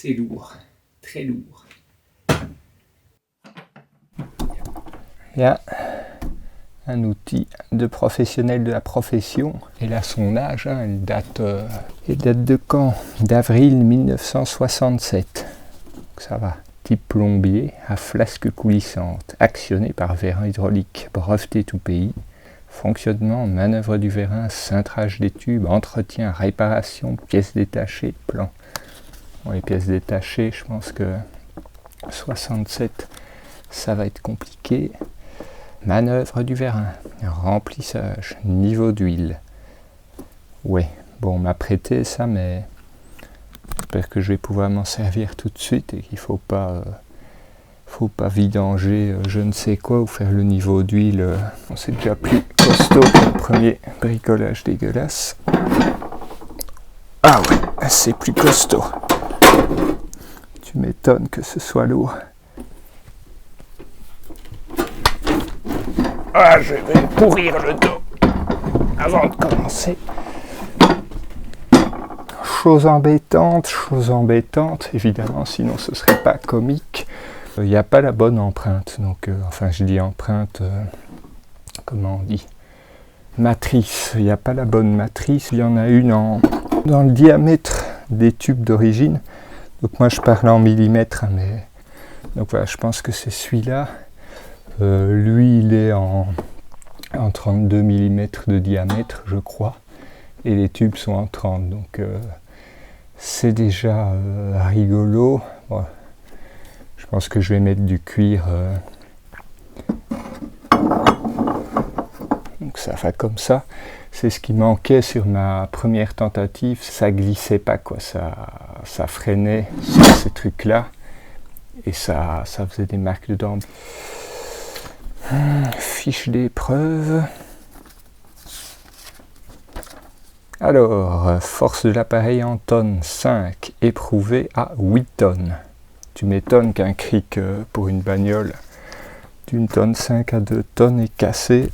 c'est lourd, très lourd. Bien, un outil de professionnel de la profession. Et là, son âge, elle date de quand? D'avril 1967. Donc ça va. Type plombier à flasque coulissante, actionné par vérin hydraulique, breveté tout pays. Fonctionnement, manœuvre du vérin, cintrage des tubes, entretien, réparation, pièces détachées, plan. Bon, les pièces détachées, je pense que 67, ça va être compliqué. Manœuvre du vérin, remplissage, niveau d'huile. Ouais, bon, on m'a prêté ça, mais j'espère que je vais pouvoir m'en servir tout de suite et qu'il ne faut pas vidanger je ne sais quoi ou faire le niveau d'huile. C'est déjà plus costaud que le premier bricolage dégueulasse. Ah ouais, c'est plus costaud. Tu m'étonnes que ce soit lourd. Ah, je vais pourrir le dos avant de commencer. Chose embêtante, évidemment, sinon ce serait pas comique. Il n'y a pas la bonne empreinte, donc enfin je dis empreinte, comment on dit, matrice. Il n'y a pas la bonne matrice, il y en a une dans le diamètre des tubes d'origine. Donc moi je parle en millimètres, mais donc voilà, je pense que c'est celui-là. Lui il est en 32 mm de diamètre, je crois, et les tubes sont en 30, donc c'est déjà rigolo. Bon, je pense que je vais mettre du cuir, donc ça fait comme ça. C'est ce qui manquait sur ma première tentative, ça glissait pas quoi, ça freinait sur ces trucs là et ça faisait des marques dedans. Fiche d'épreuve. Alors, force de l'appareil en tonnes, 5, éprouvé à 8 tonnes. Tu m'étonnes qu'un cric pour une bagnole d'une tonne 5 à 2 tonnes est cassé.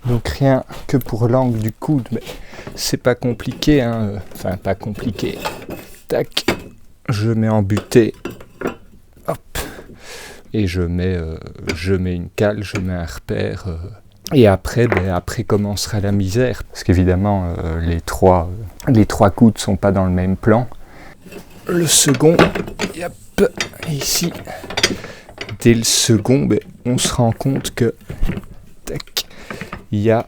Donc rien que pour l'angle du coude, mais c'est pas compliqué, hein. Enfin pas compliqué. Tac, je mets en butée. Hop. Et je mets une cale, je mets un repère. Et après commencera la misère. Parce qu'évidemment, les trois coudes ne sont pas dans le même plan. Le second, hop, ici. Dès le second, on se rend compte que tac, il y a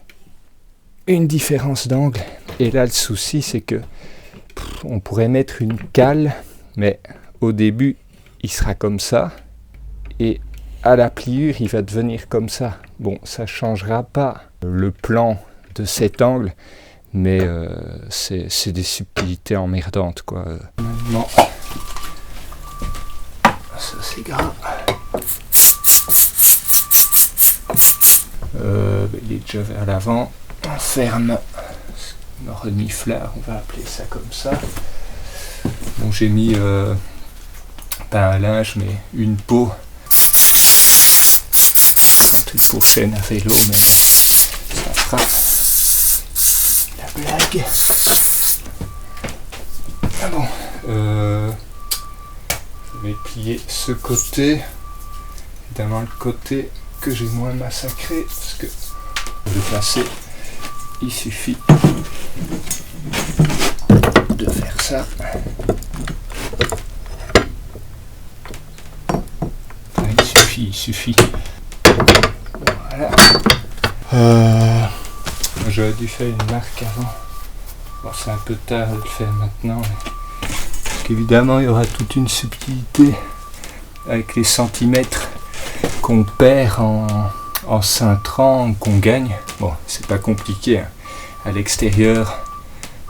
une différence d'angle. Et là, le souci, c'est que on pourrait mettre une cale, mais au début, il sera comme ça. Et à la pliure, il va devenir comme ça. Bon, ça ne changera pas le plan de cet angle, mais c'est des subtilités emmerdantes, quoi. Maintenant, ça c'est grave. Il est déjà vers l'avant. On ferme un reniflard, on va appeler ça comme ça. Bon, j'ai mis pas un linge, mais une peau. Pour chaîne à vélo, mais ça fera la blague. Ah bon, je vais plier ce côté, évidemment le côté que j'ai moins massacré, parce que pour le passer, il suffit de faire ça. Il suffit. Voilà. J'aurais dû faire une marque avant. Bon, c'est un peu tard de le faire maintenant. Parce qu'évidemment, il y aura toute une subtilité avec les centimètres qu'on perd en cintrant, qu'on gagne. Bon, c'est pas compliqué, hein. À l'extérieur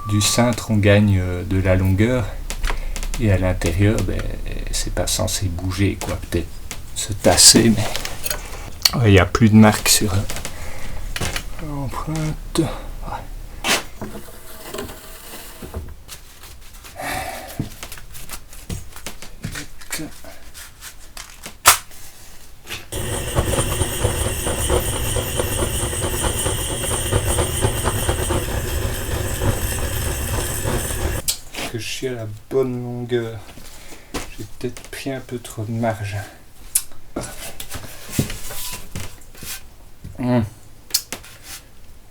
du cintre, on gagne de la longueur. Et à l'intérieur, c'est pas censé bouger, quoi. Peut-être se tasser, mais il n'y a plus de marque sur l'empreinte. Que je suis à la bonne longueur. pris un peu trop de marge.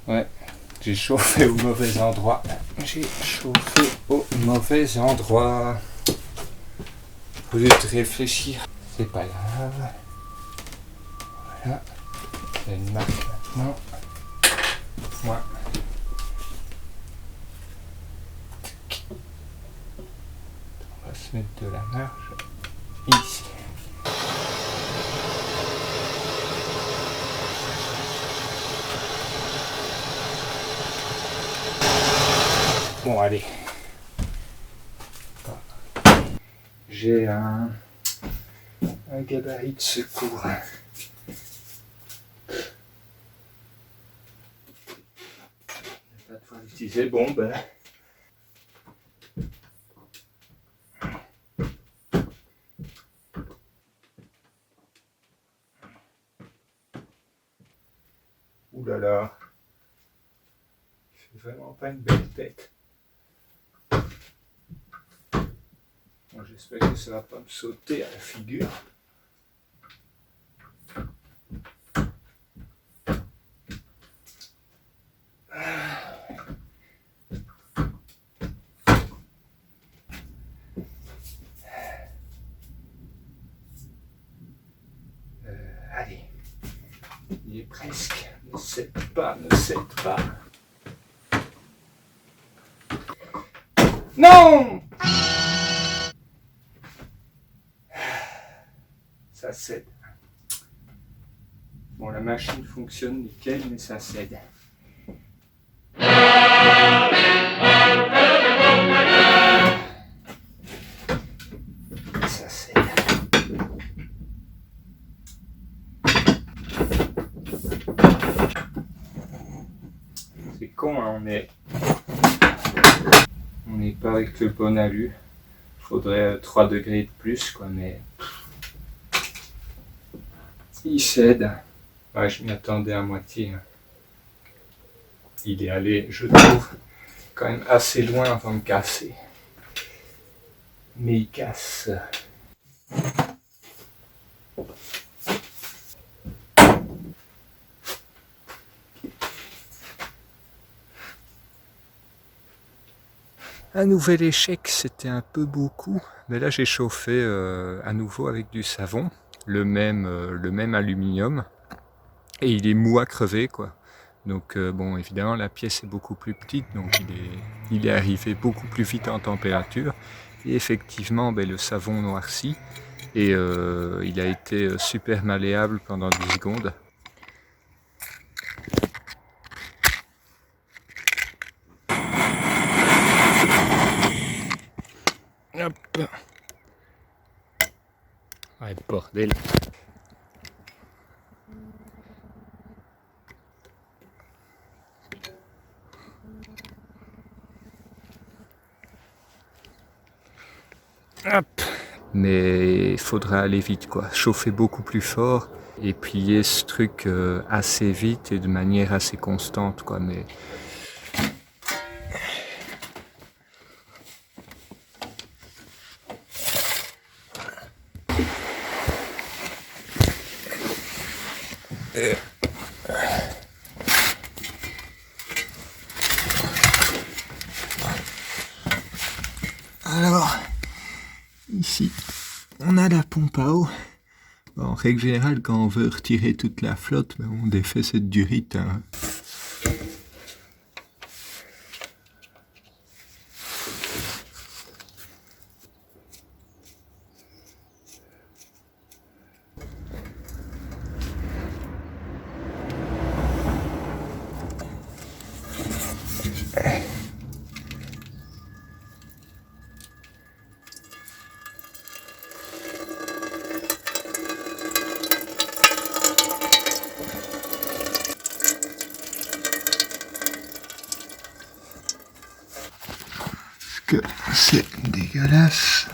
Ouais, j'ai chauffé au mauvais endroit. J'ai chauffé au mauvais endroit. Au lieu de réfléchir, c'est pas grave. Voilà, il y a une marque maintenant. Moi. On va se mettre de la marge ici. Bon, allez. J'ai un gabarit de secours. Je vais pas pouvoir l'utiliser. Bon, ben. Ouh là là. C'est vraiment pas une belle tête. Bon, j'espère que ça va pas me sauter à la figure. Allez. Il est presque. Ne cède pas, ne cède pas. Non! Ça cède. Bon, la machine fonctionne nickel, mais ça cède. Ça cède. C'est con, hein, on n'est pas avec le bon alu. Faudrait 3 degrés de plus, quoi, mais il cède. Ouais, je m'y attendais à moitié. Il est allé, je trouve, quand même assez loin avant de casser. Mais il casse. Un nouvel échec, c'était un peu beaucoup. Mais là, j'ai chauffé à nouveau avec du savon, le même aluminium. Et il est mou à crever, quoi. Donc bon, évidemment, la pièce est beaucoup plus petite, donc il est arrivé beaucoup plus vite en température. Et effectivement, ben, le savon noircit. Et il a été super malléable pendant 10 secondes. Hop. Ouais, bordel. Hop. Mais il faudra aller vite, quoi. Chauffer beaucoup plus fort et plier ce truc assez vite et de manière assez constante, quoi. Mais alors, ici, on a la pompe à eau. En règle générale, quand on veut retirer toute la flotte, ben, on défait cette durite. Hein. Que c'est dégueulasse.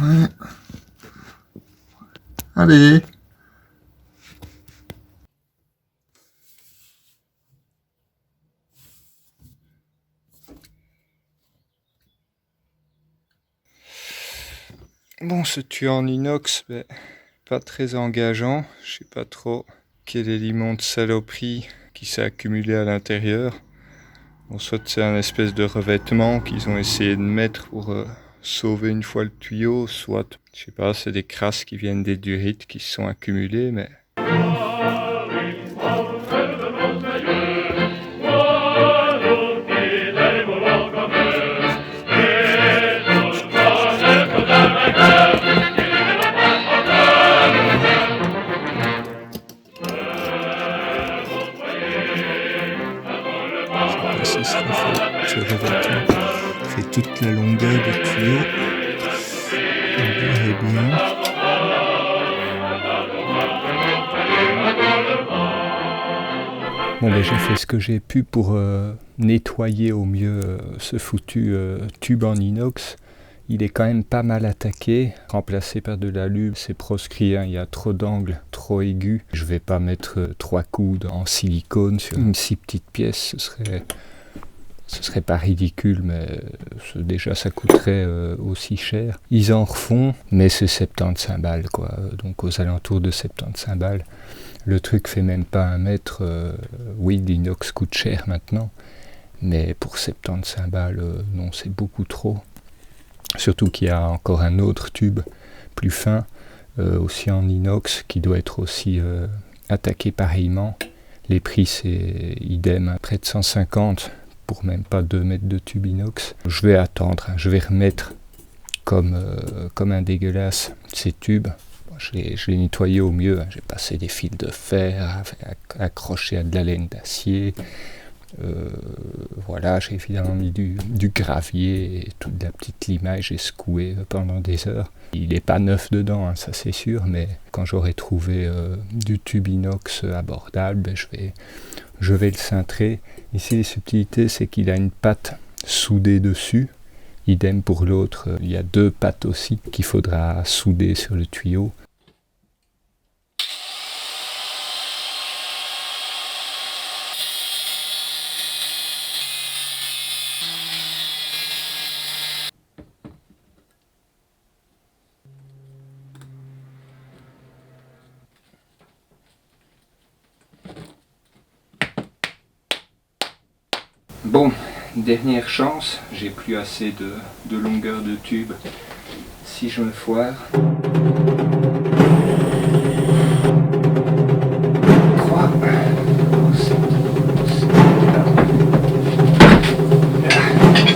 Ouais. Allez. Bon, ce tuyau en inox, ben, pas très engageant. Je sais pas trop quel est l'immonde saloperie qui s'est accumulé à l'intérieur. Bon, soit c'est un espèce de revêtement qu'ils ont essayé de mettre pour sauver une fois le tuyau, soit, je sais pas, c'est des crasses qui viennent des durites qui se sont accumulées, mais... Ce serait fait, ce revêtement fait toute la longueur du tuyau. On dirait bien. Bon, ben, j'ai fait ce que j'ai pu pour nettoyer au mieux ce foutu tube en inox. Il est quand même pas mal attaqué, remplacé par de l'alu, c'est proscrit, hein, il y a trop d'angles, trop aigus. Je vais pas mettre 3 coudes en silicone sur une si petite pièce, ce serait pas ridicule, mais déjà ça coûterait aussi cher. Ils en refont, mais c'est 75 balles, quoi, donc aux alentours de 75 balles. Le truc fait même pas 1 mètre, oui, l'inox coûte cher maintenant, mais pour 75 balles, non, c'est beaucoup trop. Surtout qu'il y a encore un autre tube plus fin, aussi en inox, qui doit être aussi attaqué pareillement. Les prix c'est idem, hein, près de 150 pour même pas 2 mètres de tube inox. Je vais attendre, hein, je vais remettre comme un dégueulasse ces tubes. Bon, je l'ai nettoyé au mieux, hein. J'ai passé des fils de fer, accroché à de la laine d'acier. Voilà, j'ai évidemment mis du gravier et toute la petite limage, j'ai secoué pendant des heures. Il n'est pas neuf dedans, hein, ça c'est sûr, mais quand j'aurai trouvé du tube inox abordable, ben, je vais le cintrer. Ici les subtilités, c'est qu'il a une patte soudée dessus. Idem pour l'autre, il y a 2 pattes aussi qu'il faudra souder sur le tuyau. Bon, dernière chance, j'ai plus assez de longueur de tube si je me foire. 3,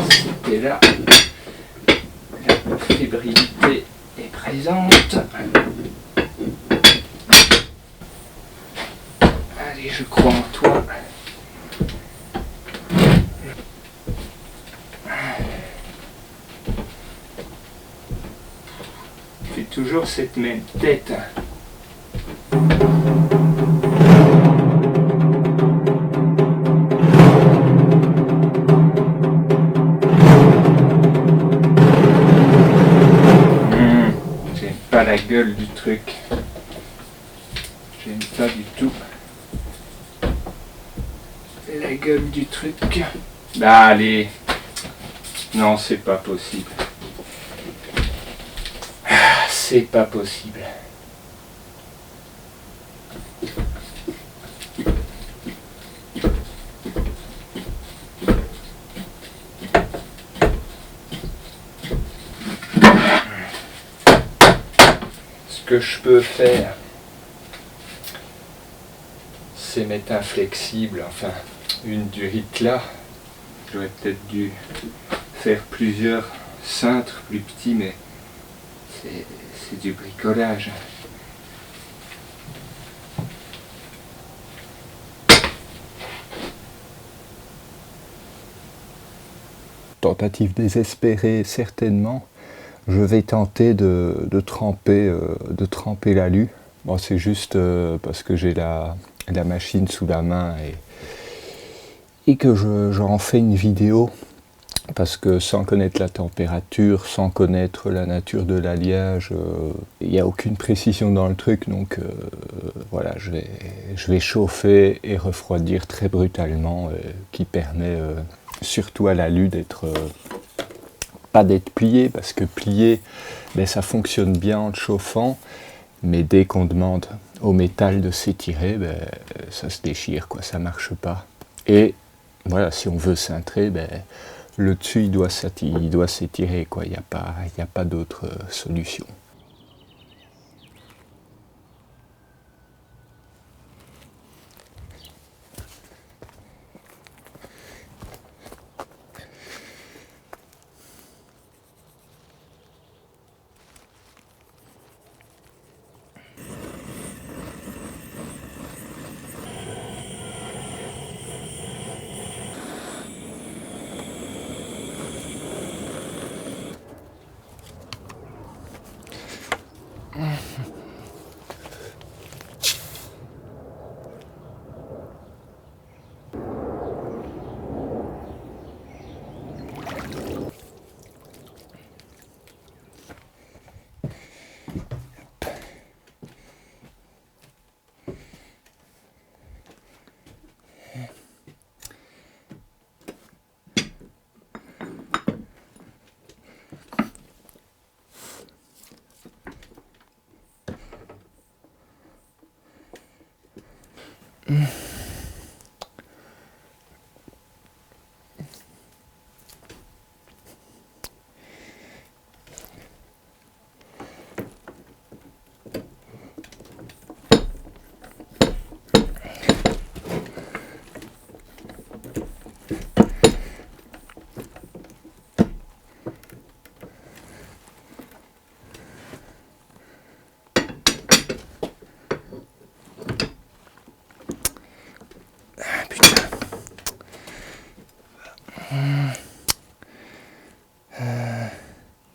c'était là, la fébrilité est présente. Allez, je crois en toi. Toujours cette même tête. J'aime pas la gueule du truc. J'aime pas du tout la gueule du truc. Bah allez. Non, c'est pas possible. C'est pas possible. Ce que je peux faire, c'est mettre un flexible, enfin une durite là. J'aurais peut-être dû faire plusieurs cintres plus petits, mais c'est du bricolage. Tentative désespérée, certainement. Je vais tenter de tremper l'alu. Bon, c'est juste parce que j'ai la machine sous la main et que j'en fais une vidéo. Parce que sans connaître la température, sans connaître la nature de l'alliage, il n'y a aucune précision dans le truc. Donc voilà, je vais chauffer et refroidir très brutalement, qui permet surtout à l'alu d'être pas d'être plié, parce que plié, ben, ça fonctionne bien en le chauffant, mais dès qu'on demande au métal de s'étirer, ben, ça se déchire, quoi, ça marche pas. Et voilà, si on veut cintrer, ben, le dessus il doit s'étirer, quoi. Il n'y a pas d'autre solution.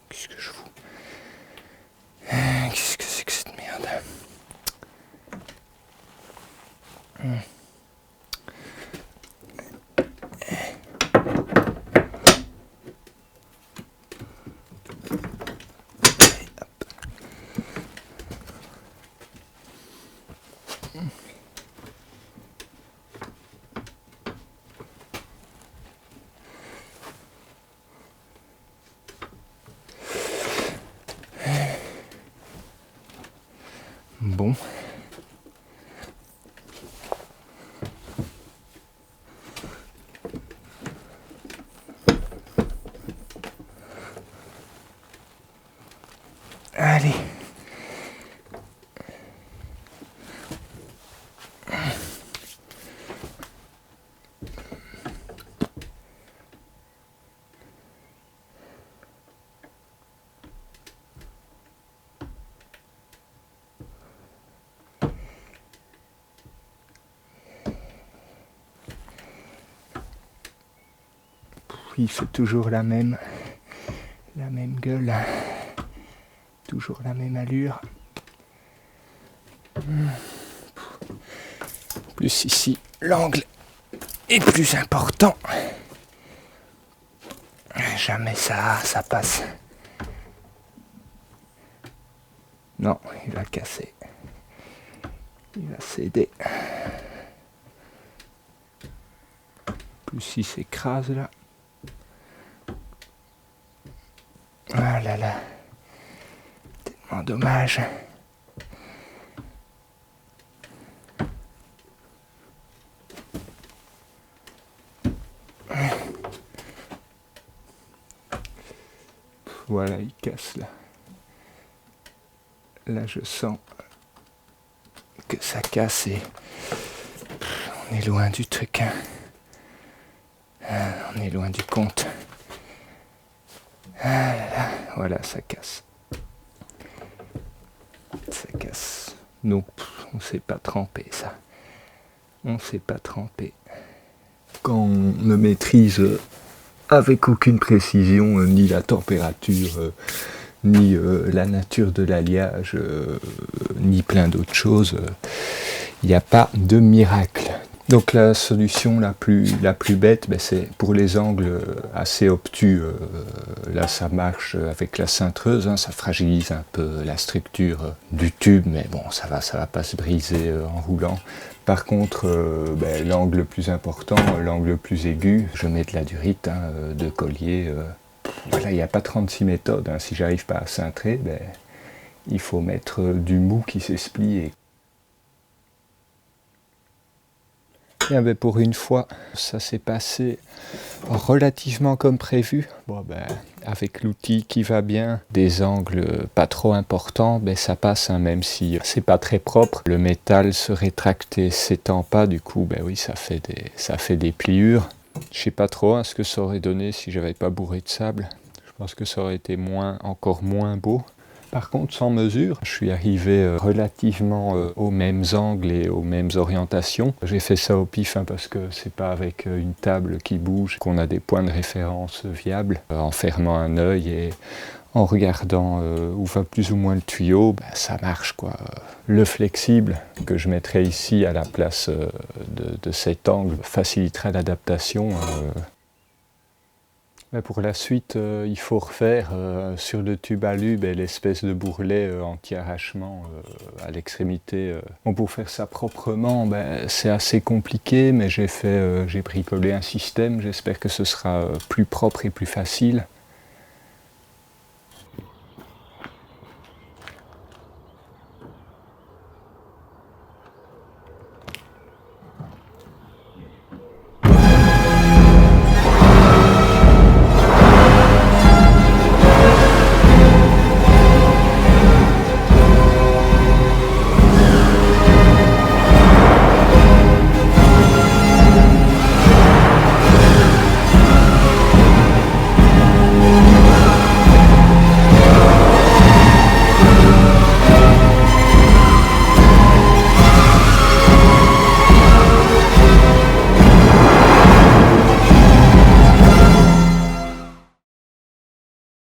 Qu'est-ce que je fous? Qu'est-ce que c'est que cette merde? Bon. Allez. Il fait toujours la même gueule, toujours la même allure. Plus ici, l'angle est plus important. Jamais ça passe. Non, il va casser. Il va céder. Plus il s'écrase là. Ah là là, tellement dommage. Voilà, il casse là. Là, je sens que ça casse et on est loin du truc. Hein. On est loin du compte. Ah là là, voilà, ça casse. Ça casse. Donc, on ne sait pas tremper ça. On ne sait pas tremper. Quand on ne maîtrise avec aucune précision ni la température, ni la nature de l'alliage, ni plein d'autres choses, il n'y a pas de miracle. Donc la solution la plus bête, ben c'est pour les angles assez obtus. Là, ça marche avec la cintreuse, hein, ça fragilise un peu la structure du tube, mais bon, ça va pas se briser en roulant. Par contre, ben, l'angle le plus important, l'angle le plus aigu, je mets de la durite, hein, de collier. Voilà, il n'y a pas 36 méthodes. Hein. Si j'arrive pas à cintrer, ben, il faut mettre du mou qui sait se plier. Bien, ben pour une fois, ça s'est passé relativement comme prévu. Bon, ben, avec l'outil qui va bien, des angles pas trop importants, ben, ça passe, hein, même si c'est pas très propre. Le métal se rétracte et s'étend pas, du coup, ben oui, ça fait des pliures. Je sais pas trop hein, ce que ça aurait donné si j'avais pas bourré de sable. Je pense que ça aurait été encore moins beau. Par contre, sans mesure, je suis arrivé relativement aux mêmes angles et aux mêmes orientations. J'ai fait ça au pif hein, parce que c'est pas avec une table qui bouge qu'on a des points de référence viables. En fermant un œil et en regardant où va plus ou moins le tuyau, ben, ça marche quoi. Le flexible que je mettrai ici à la place de cet angle facilitera l'adaptation. Pour la suite, il faut refaire sur le tube alu l'espèce de bourrelet anti-arrachement à l'extrémité. Bon, pour faire ça proprement, c'est assez compliqué, mais j'ai bricolé un système. J'espère que ce sera plus propre et plus facile.